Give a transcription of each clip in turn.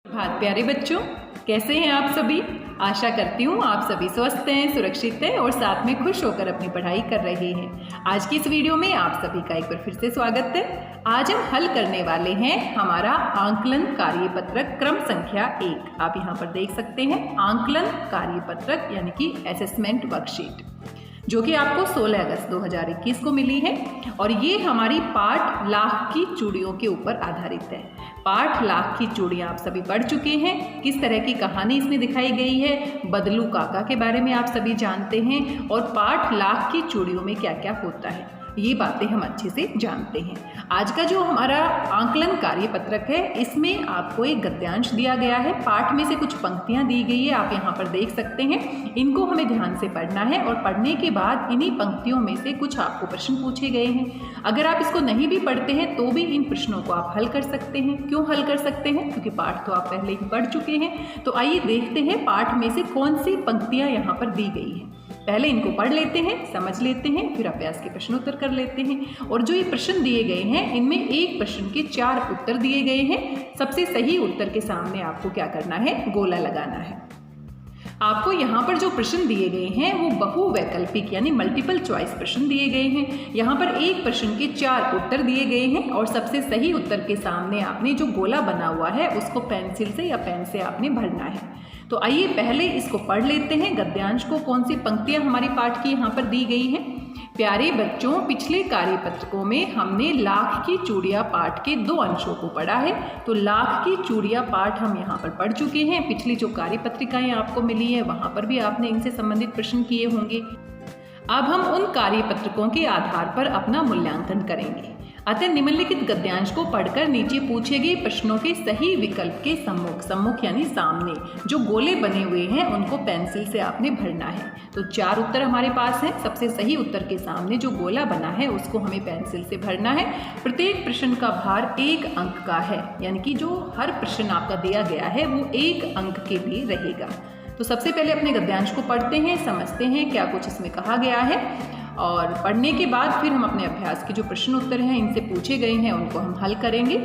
बहुत प्यारे बच्चों, कैसे हैं आप सभी। आशा करती हूँ आप सभी स्वस्थ हैं, सुरक्षित हैं और साथ में खुश होकर अपनी पढ़ाई कर रहे हैं। आज की इस वीडियो में आप सभी का एक बार फिर से स्वागत है। आज हम हल करने वाले हैं हमारा आंकलन कार्यपत्रक क्रम संख्या 1। आप यहाँ पर देख सकते हैं आंकलन कार्यपत्रक यानी कि असेसमेंट वर्कशीट, जो कि आपको 16 अगस्त 2021 को मिली है और ये हमारी पाठ लाख की चूड़ियों के ऊपर आधारित है। पाठ लाख की चूड़ियाँ आप सभी पढ़ चुके हैं। किस तरह की कहानी इसमें दिखाई गई है, बदलू काका के बारे में आप सभी जानते हैं और पाठ लाख की चूड़ियों में क्या क्या होता है, ये बातें हम अच्छे से जानते हैं। आज का जो हमारा आंकलन कार्यपत्रक है, इसमें आपको एक गद्यांश दिया गया है। पाठ में से कुछ पंक्तियां दी गई है, आप यहाँ पर देख सकते हैं। इनको हमें ध्यान से पढ़ना है और पढ़ने के बाद इन्हीं पंक्तियों में से कुछ आपको प्रश्न पूछे गए हैं। अगर आप इसको नहीं भी पढ़ते हैं तो भी इन प्रश्नों को आप हल कर सकते हैं। क्यों हल कर सकते हैं? क्योंकि पाठ तो आप पहले ही पढ़ चुके हैं। तो आइए देखते हैं पाठ में से कौन सी पंक्तियां यहाँ पर दी गई हैं। पहले इनको पढ़ लेते हैं, समझ लेते हैं, फिर अभ्यास के प्रश्नोत्तर कर लेते हैं। और जो ये प्रश्न दिए गए हैं, इनमें एक प्रश्न के 4 उत्तर दिए गए हैं। सबसे सही उत्तर के सामने आपको क्या करना है? गोला लगाना है। आपको यहाँ पर जो प्रश्न दिए गए हैं वो बहुवैकल्पिक यानी मल्टीपल चॉइस प्रश्न दिए गए हैं। यहाँ पर एक प्रश्न के 4 उत्तर दिए गए हैं और सबसे सही उत्तर के सामने आपने जो गोला बना हुआ है उसको पेंसिल से या पेन से आपने भरना है। तो आइए पहले इसको पढ़ लेते हैं गद्यांश को। कौन सी पंक्तियां हमारी पाठ की यहाँ पर दी गई हैं। प्यारे बच्चों, पिछले कार्यपत्रकों में हमने लाख की चूड़ियाँ पाठ के 2 अंशों को पढ़ा है। तो लाख की चूड़ियाँ पाठ हम यहाँ पर पढ़ चुके हैं। पिछली जो कार्यपत्रिकाएं आपको मिली है वहाँ पर भी आपने इनसे संबंधित प्रश्न किए होंगे। अब हम उन कार्यपत्रकों के आधार पर अपना मूल्यांकन करेंगे। अतः निम्नलिखित गद्यांश को पढ़कर नीचे पूछे गए प्रश्नों के सही विकल्प के सम्मुख यानी सामने जो गोले बने हुए हैं उनको पेंसिल से आपने भरना है। तो 4 उत्तर हमारे पास हैं। सबसे सही उत्तर के सामने जो गोला बना है उसको हमें पेंसिल से भरना है। प्रत्येक प्रश्न का भार 1 अंक का है, यानी कि जो हर प्रश्न आपका दिया गया है वो 1 अंक के लिए रहेगा। तो सबसे पहले अपने गद्यांश को पढ़ते हैं, समझते हैं क्या कुछ इसमें कहा गया है और पढ़ने के बाद फिर हम अपने अभ्यास के जो प्रश्न उत्तर हैं इनसे पूछे गए हैं उनको हम हल करेंगे।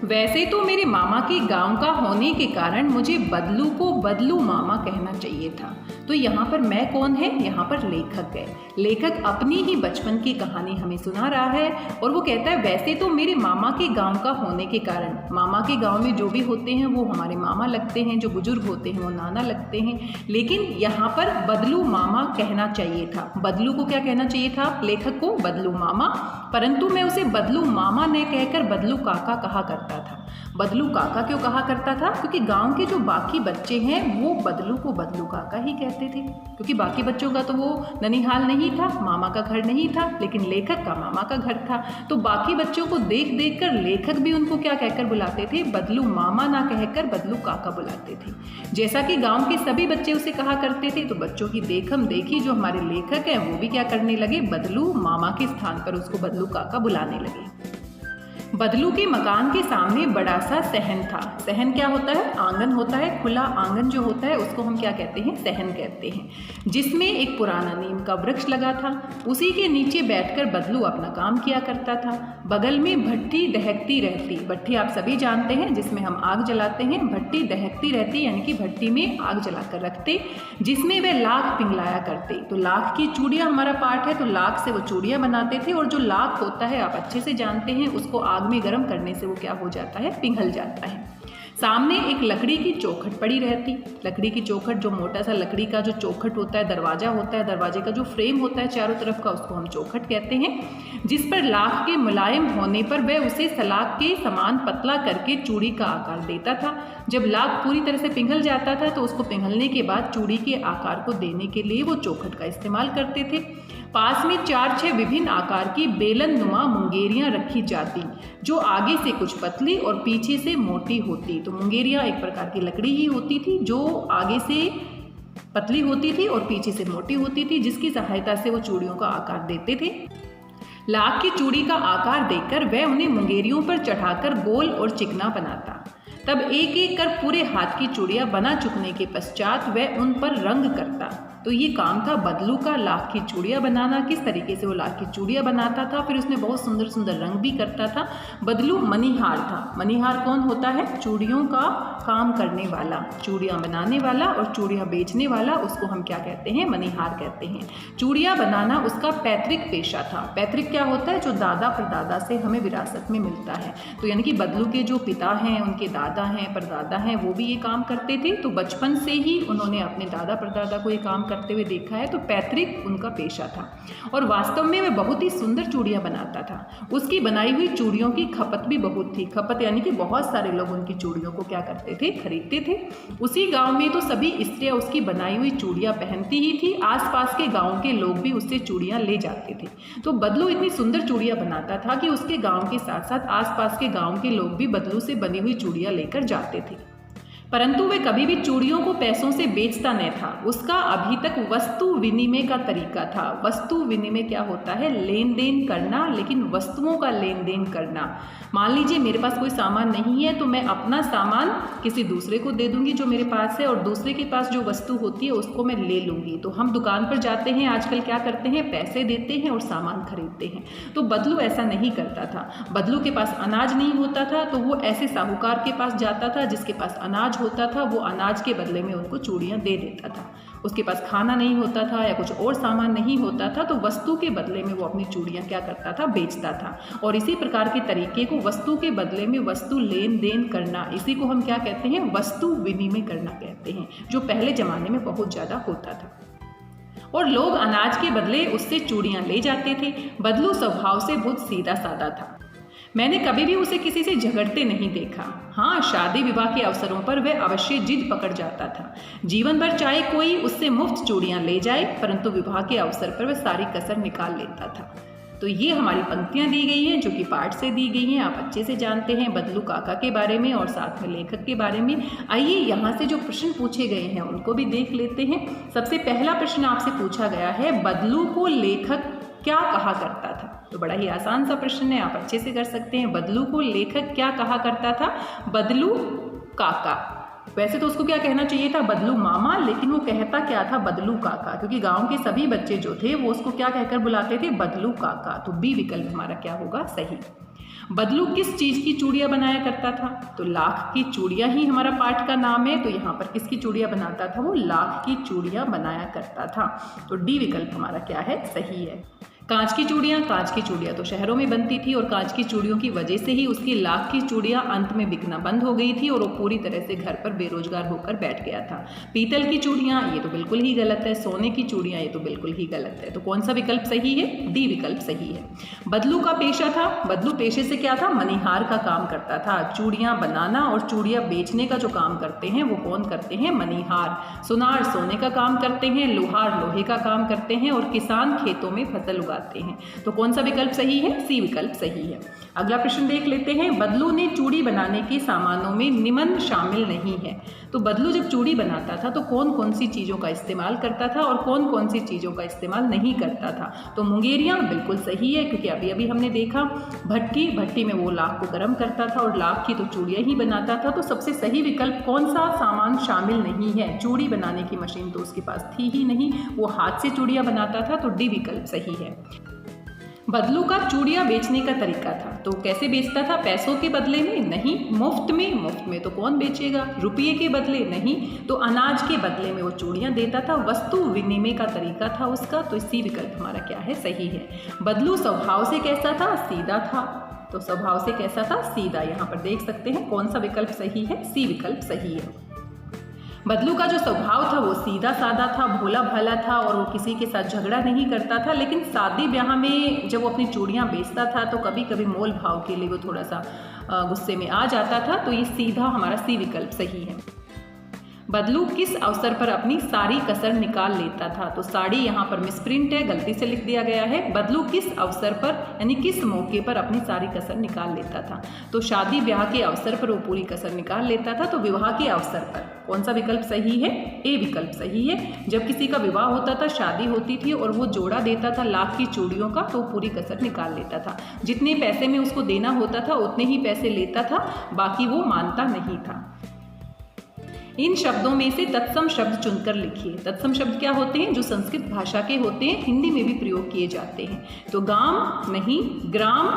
वैसे तो मेरे मामा के गांव का होने के कारण मुझे बदलू को बदलू मामा कहना चाहिए था। तो यहाँ पर मैं कौन है? यहाँ पर लेखक है। लेखक अपनी ही बचपन की कहानी हमें सुना रहा है और वो कहता है वैसे तो मेरे मामा के गांव का होने के कारण, मामा के गांव में जो भी होते हैं वो हमारे मामा लगते हैं, जो बुजुर्ग होते हैं वो नाना लगते हैं, लेकिन यहाँ पर बदलू मामा कहना चाहिए था। बदलू को क्या कहना चाहिए था? लेखक को बदलू मामा, परंतु मैं उसे बदलू मामा ने कहकर बदलू काका कहा करता था। बदलू काका क्यों कहा करता था? क्योंकि गांव के जो बाकी बच्चे हैं वो बदलू को बदलू काका ही कहते थे, क्योंकि बाकी बच्चों का तो वो ननिहाल नहीं था, मामा का घर नहीं था, लेकिन लेखक का मामा का घर था। तो बाकी बच्चों को देख देख कर लेखक भी उनको क्या कहकर बुलाते थे? बदलू मामा ना कहकर बदलू काका बुलाते थे। जैसा कि गाँव के सभी बच्चे उसे कहा करते थे, तो बच्चों की देखम देखी जो हमारे लेखक हैं वो भी क्या करने लगे? बदलू मामा के स्थान पर उसको बदलू काका बुलाने लगे। बदलू के मकान के सामने बड़ा सा सहन था। सहन क्या होता है? आंगन होता है। खुला आंगन जो होता है उसको हम क्या कहते हैं? सहन कहते हैं, जिसमें एक पुराना नीम का वृक्ष लगा था। उसी के नीचे बैठकर बदलू अपना काम किया करता था। बगल में भट्टी दहकती रहती। भट्टी आप सभी जानते हैं जिसमें हम आग जलाते हैं। भट्टी दहकती रहती यानी कि भट्टी में आग जलाकर रखते, जिसमें वे लाख पिघलाया करते। तो लाख की चूड़ियाँ हमारा पाठ है, तो लाख से वो चूड़ियाँ बनाते थे और जो लाख होता है आप अच्छे से जानते हैं, उसको आग में गर्म करने से वो क्या हो जाता है? पिघल जाता है। सामने एक लकड़ी की चौखट पड़ी रहती। लकड़ी की चौखट, जो मोटा सा लकड़ी का जो चौखट होता है, दरवाजा होता है, दरवाजे का जो फ्रेम होता है चारों तरफ का, उसको हम चौखट कहते हैं, जिस पर लाख के मुलायम होने पर वह उसे सलाख के समान पतला करके चूड़ी का आकार देता था। जब लाख पूरी तरह से पिघल जाता था तो उसको पिघलने के बाद चूड़ी के आकार को देने के लिए वो चौखट का इस्तेमाल करते थे। पास में 4-6 विभिन्न आकार की बेलन नुमा मुंगेरियाँ रखी जाती, जो आगे से कुछ पतली और पीछे से मोटी होती। तो मुंगेरियाँ एक प्रकार की लकड़ी ही होती थी जो आगे से पतली होती थी और पीछे से मोटी होती थी, जिसकी सहायता से वो चूड़ियों का आकार देते थे। लाख की चूड़ी का आकार देकर वह उन्हें मुंगेरियों पर चढ़ाकर गोल और चिकना बनाता। तब एक एक कर पूरे हाथ की चूड़ियाँ बना चुकने के पश्चात वह उन पर रंग करता। तो ये काम था बदलू का लाख की चूड़ियाँ बनाना। किस तरीके से वो लाख की चूड़ियाँ बनाता था, फिर उसमें बहुत सुंदर सुंदर रंग भी करता था। बदलू मणिहार था। मणिहार कौन होता है? चूड़ियों का काम करने वाला, चूड़ियाँ बनाने वाला और चूड़ियाँ बेचने वाला, उसको हम क्या कहते हैं? मणिहार कहते हैं। चूड़ियाँ बनाना उसका पैतृक पेशा था। पैतृक क्या होता है? जो दादा परदादा से हमें विरासत में मिलता है। तो यानी कि बदलू के जो पिता हैं, उनके दादा हैं, परदादा हैं, वो भी ये काम करते थे। तो बचपन से ही उन्होंने अपने दादा परदादा को ये काम करते हुए देखा है, तो पैतृक उनका पेशा था। और वास्तव में वह बहुत ही सुंदर चूड़ियाँ बनाता था। उसकी बनाई हुई चूड़ियों की खपत भी बहुत थी। खपत यानी कि बहुत सारे लोग उनकी चूड़ियों को क्या करते थे? खरीदते थे। उसी गाँव में तो सभी स्त्रियाँ उसकी बनाई हुई चूड़ियाँ पहनती ही थी। आसपास के गाँव के लोग भी उससे चूड़ियाँ ले जाते थे। तो बदलू इतनी सुंदर चूड़ियाँ बनाता था कि उसके गाँव के साथ साथ आसपास के गाँव के लोग भी बदलू से बनी हुई चूड़ियाँ लेकर जाते थे। परंतु वह कभी भी चूड़ियों को पैसों से बेचता नहीं था। उसका अभी तक वस्तु विनिमय का तरीका था। वस्तु विनिमय क्या होता है? लेन देन करना, लेकिन वस्तुओं का लेन देन करना। मान लीजिए मेरे पास कोई सामान नहीं है, तो मैं अपना सामान किसी दूसरे को दे दूंगी जो मेरे पास है, और दूसरे के पास जो वस्तु होती है उसको मैं ले लूँगी। तो हम दुकान पर जाते हैं, आजकल क्या करते हैं? पैसे देते हैं और सामान खरीदते हैं। तो बदलू ऐसा नहीं करता था। बदलू के पास अनाज नहीं होता था, तो वो ऐसे साहूकार के पास जाता था जिसके पास अनाज होता था। वो अनाज के बदले में उनको चूड़ियाँ दे देता था। उसके पास खाना नहीं होता था या कुछ और सामान नहीं होता था, तो वस्तु के बदले में वो अपनी चूड़ियाँ क्या करता था? बेचता था। और इसी प्रकार के तरीके को वस्तु के बदले में वस्तु लेन देन करना, इसी को हम क्या कहते हैं? वस्तु विनिमय करना कहते हैं, जो पहले ज़माने में बहुत ज़्यादा होता था। और लोग अनाज के बदले उससे चूड़ियाँ ले जाते थे। बदलू स्वभाव से बहुत सीधा साधा था। मैंने कभी भी उसे किसी से झगड़ते नहीं देखा। हाँ, शादी विवाह के अवसरों पर वह अवश्य जिद पकड़ जाता था। जीवन भर चाहे कोई उससे मुफ्त चूड़ियाँ ले जाए, परंतु विवाह के अवसर पर वह सारी कसर निकाल लेता था। तो ये हमारी पंक्तियाँ दी गई हैं जो कि पाठ से दी गई हैं। आप अच्छे से जानते हैं बदलू काका के बारे में और साथ में लेखक के बारे में। आइए यहाँ से जो प्रश्न पूछे गए हैं उनको भी देख लेते हैं। सबसे पहला प्रश्न आपसे पूछा गया है, बदलू को लेखक क्या कहा करता था? तो बड़ा ही आसान सा प्रश्न है, आप अच्छे से कर सकते हैं। बदलू को लेखक क्या कहा करता था? बदलू काका। वैसे तो उसको क्या कहना चाहिए था? बदलू मामा, लेकिन वो कहता क्या था? बदलू काका, क्योंकि गांव के सभी बच्चे जो थे वो उसको क्या कहकर बुलाते थे? बदलू काका। तो बी विकल्प हमारा क्या होगा? सही। बदलू किस चीज़ की चूड़ियाँ बनाया करता था? तो लाख की चूड़ियाँ ही हमारा पाठ का नाम है। तो यहाँ पर किसकी चूड़ियाँ बनाता था? वो लाख की चूड़ियाँ बनाया करता था। तो डी विकल्प हमारा क्या है? सही है। कांच की चूड़ियाँ तो शहरों में बनती थी और कांच की चूड़ियों की वजह से ही उसकी लाख की चूड़ियाँ अंत में बिकना बंद हो गई थी और वो पूरी तरह से घर पर बेरोजगार होकर बैठ गया था। पीतल की चूड़ियाँ, ये तो बिल्कुल ही गलत है। सोने की चूड़ियाँ, ये तो बिल्कुल ही गलत है। तो कौन सा विकल्प सही है? डी विकल्प सही है। बदलू का पेशा था, बदलू पेशे से क्या था? मणिहार का काम करता था। चूड़ियाँ बनाना और चूड़ियाँ बेचने का जो काम करते हैं वो कौन करते हैं? मणिहार। सुनार सोने का काम करते हैं, लोहार लोहे का काम करते हैं और किसान खेतों में फसल उगाते हैं। तो कौन सा विकल्प सही है? सी विकल्प सही है। अगला प्रश्न देख लेते हैं। बदलू ने चूड़ी बनाने के सामानों में निमन शामिल नहीं है। तो बदलू जब चूड़ी बनाता था तो कौन कौन सी चीज़ों का इस्तेमाल करता था और कौन कौन सी चीज़ों का इस्तेमाल नहीं करता था? तो मुंगेरियाँ बिल्कुल सही है, क्योंकि अभी अभी हमने देखा। भट्टी में वो लाख को गर्म करता था और लाख की तो चूड़ियाँ ही बनाता था। तो सबसे सही विकल्प कौन सा सामान शामिल नहीं है? चूड़ी बनाने की मशीन तो उसके पास थी ही नहीं, वो हाथ से चूड़ियाँ बनाता था। तो डी विकल्प सही है। बदलू का चूड़ियाँ बेचने का तरीका था। तो कैसे बेचता था? पैसों के बदले में? नहीं। मुफ्त में तो कौन बेचेगा? रुपये के बदले? नहीं। तो अनाज के बदले में वो चूड़ियाँ देता था। वस्तु विनिमय का तरीका था उसका। तो इसी विकल्प हमारा क्या है? सही है। बदलू स्वभाव से कैसा था? सीधा था। तो स्वभाव से कैसा था? सीधा। यहाँ पर देख सकते हैं कौन सा विकल्प सही है? सी विकल्प सही है। बदलू का जो स्वभाव था वो सीधा साधा था, भोला भाला था और वो किसी के साथ झगड़ा नहीं करता था। लेकिन शादी ब्याह में जब वो अपनी चूड़ियाँ बेचता था तो कभी कभी मोल भाव के लिए वो थोड़ा सा गुस्से में आ जाता था। तो ये सीधा हमारा सी विकल्प सही है। बदलू किस अवसर पर अपनी सारी कसर निकाल लेता था? तो साड़ी यहाँ पर मिसप्रिंट है, गलती से लिख दिया गया है। बदलू किस अवसर पर यानी किस मौके पर अपनी सारी कसर निकाल लेता था? तो शादी ब्याह के अवसर पर वो पूरी कसर निकाल लेता था। तो विवाह के अवसर पर कौन सा विकल्प सही है? ए विकल्प सही है। जब किसी का विवाह होता था, शादी होती थी और वो जोड़ा देता था लाख की चूड़ियों का, तो पूरी कसर निकाल लेता था। जितने पैसे में उसको देना होता था उतने ही पैसे लेता था, बाकी वो मानता नहीं था। इन शब्दों में से तत्सम शब्द चुनकर लिखिए। तत्सम शब्द क्या होते हैं? जो संस्कृत भाषा के होते हैं, हिंदी में भी प्रयोग किए जाते हैं। तो गाम नहीं, ग्राम,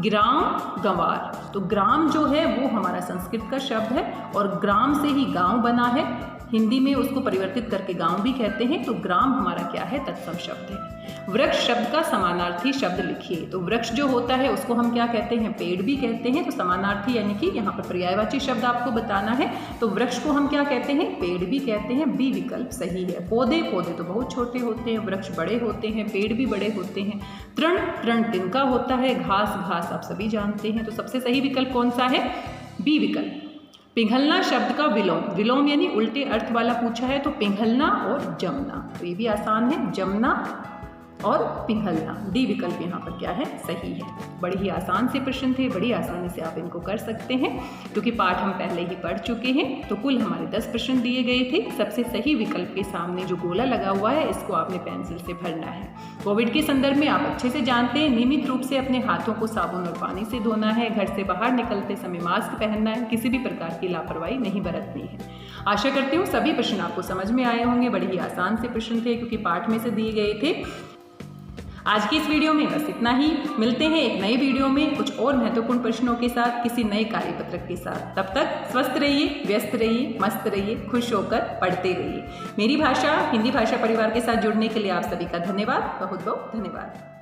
ग्राम, गंवार। तो ग्राम जो है वो हमारा संस्कृत का शब्द है और ग्राम से ही गांव बना है। हिंदी में उसको परिवर्तित करके गांव भी कहते हैं। तो ग्राम हमारा क्या है? तत्सम शब्द है। वृक्ष शब्द का समानार्थी शब्द लिखिए। तो वृक्ष जो होता है उसको हम क्या कहते हैं? पेड़ भी कहते हैं। तो समानार्थी यानी कि यहाँ पर पर्यायवाची शब्द आपको बताना है। तो वृक्ष को हम क्या कहते हैं? पेड़ भी कहते हैं। बी विकल्प सही है। पौधे, पौधे तो बहुत छोटे होते हैं, वृक्ष बड़े होते हैं, पेड़ भी बड़े होते हैं। तृण, तृण तिनका होता है। घास, घास आप सभी जानते हैं। तो सबसे सही विकल्प कौन सा है? बी विकल्प। पिघलना शब्द का विलोम, विलोम यानी उल्टे अर्थ वाला पूछा है। तो पिघलना और जमना, तो ये भी आसान है। जमना और पिघलना, डी विकल्प यहाँ पर क्या है? सही है। बड़े ही आसान से प्रश्न थे, बड़ी आसानी से आप इनको कर सकते हैं क्योंकि पाठ हम पहले ही पढ़ चुके हैं। तो कुल हमारे 10 प्रश्न दिए गए थे। सबसे सही विकल्प के सामने जो गोला लगा हुआ है इसको आपने पेंसिल से भरना है। कोविड के संदर्भ में आप अच्छे से जानते हैं, नियमित रूप से अपने हाथों को साबुन और पानी से धोना है। घर से बाहर निकलते समय मास्क पहनना है। किसी भी प्रकार की लापरवाही नहीं बरतनी है। आशा करती हूँ सभी प्रश्न आपको समझ में आए होंगे। बड़े ही आसान से प्रश्न थे क्योंकि पाठ में से दिए गए थे। आज की इस वीडियो में बस इतना ही। मिलते हैं एक नए वीडियो में कुछ और महत्वपूर्ण प्रश्नों के साथ, किसी नए कार्यपत्रक के साथ। तब तक स्वस्थ रहिए, व्यस्त रहिए, मस्त रहिए, खुश होकर पढ़ते रहिए। मेरी भाषा हिंदी भाषा परिवार के साथ जुड़ने के लिए आप सभी का धन्यवाद, बहुत बहुत धन्यवाद।